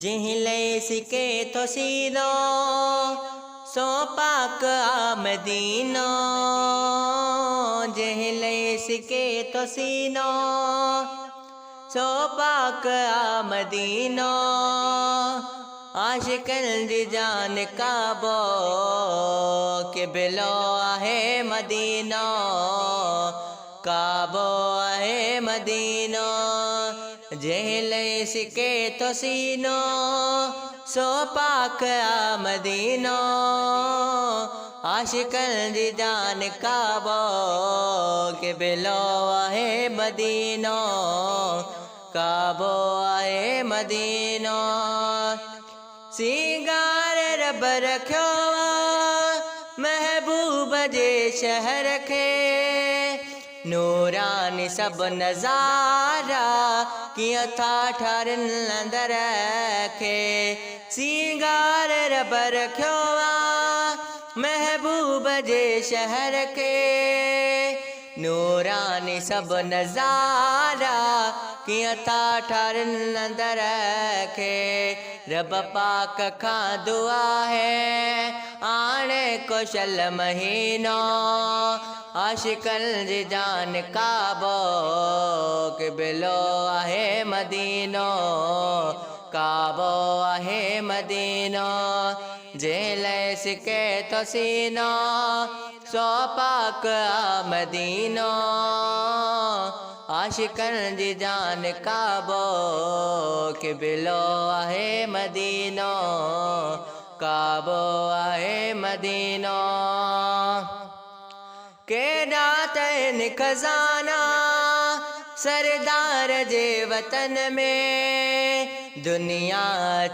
जिहले सिके तो सीनो सो पाक आ मदीनो। जिहले सिके तो सीनो सो पाक आ मदीनो। आशिकन दी जान काबो के बिलो आहे मदीनो। काबो आहे मदीनो। जिहले सिके तो सीनो सो पाक आ मदीनो। आशिकन दी जान काबो के बिलो आहे मदीनो। काबो आहे मदीनो। सिंगार रब रखियो महबूब जे शहर के। नूरानी सब नज़ारा किया था ठारन अंदर के। सिंगार रब रखियो महबूब जे शहर के। नूरानी सब नज़ारा किया था ठारन अंदर के। रब पाक का दुआ है आने को शल महीनो। आशिकन जी जान काबो के बिलो आहे मदीनो। काबो आहे मदीनो। जिहले सिके तो सीनो सो पाक आ मदीनो। आशिकन जी जान काबो के बिलो आहे मदीनो। काबो आहे मदीनो। केड़ा तैन खजाना सरदार जे वतन में। दुनिया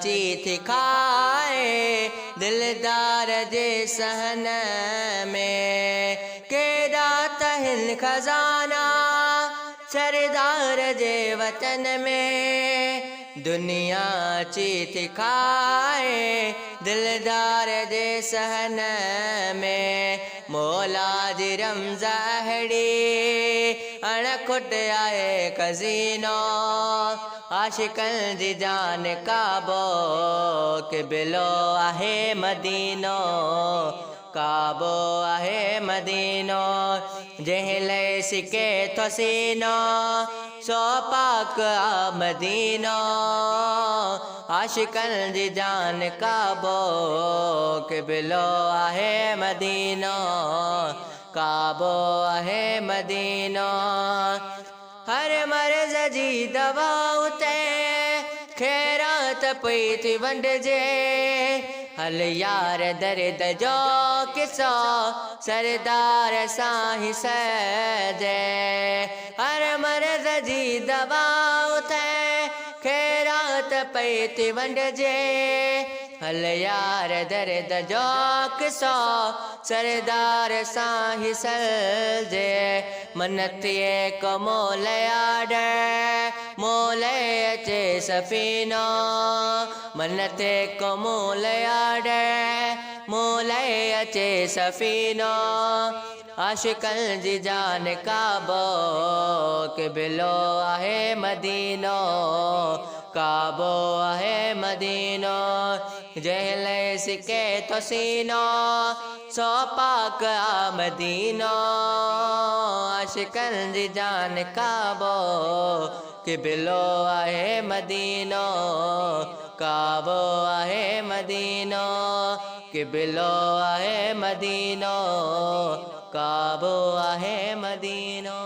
चीथ खाए दिलदार जे सहन में। केड़ा तैन खजाना सरदार जे वतन में। दुनिया चीथ खाए दिलदार जे सहन में। मौला जी रमज़ाहड़ी अणखुट आए खजीनो। आशिकन जी जान काबो के बिलो आहे मदीनो। काबो आहे मदीनो। जिहले सिके तो सीनो सो पाक आ मदीनो। आशिकन जी जान काबो के बिलो आहे मदीनो। काबो आहे मदीनो। हर मर्ज जी दवा उते खैरात पई थी वंडजे। हल यार दर्द जो किसो सरदार सां सजे। हर मर्ज जी दवा उते खैरात पई थी वंडजे। हल यार दर्द जो किसो सरदार सां सजे। मन थिए को मोल आडे मोल अचे सफ़ीनो। मन थिए को मोल आडे मोल अचे सफ़ीनो। आशिकन जी जान काबो के बिलो आहे मदीनो। काबो आहे मदीनो। जिहले सिके तो सीनो सो पाक आ मदीनो। आशिकन जी जान काबो के बिलो आहे मदीनो। काबो आहे मदीनो। के बिलो आहे मदीनो। काबो आहे मदीनो।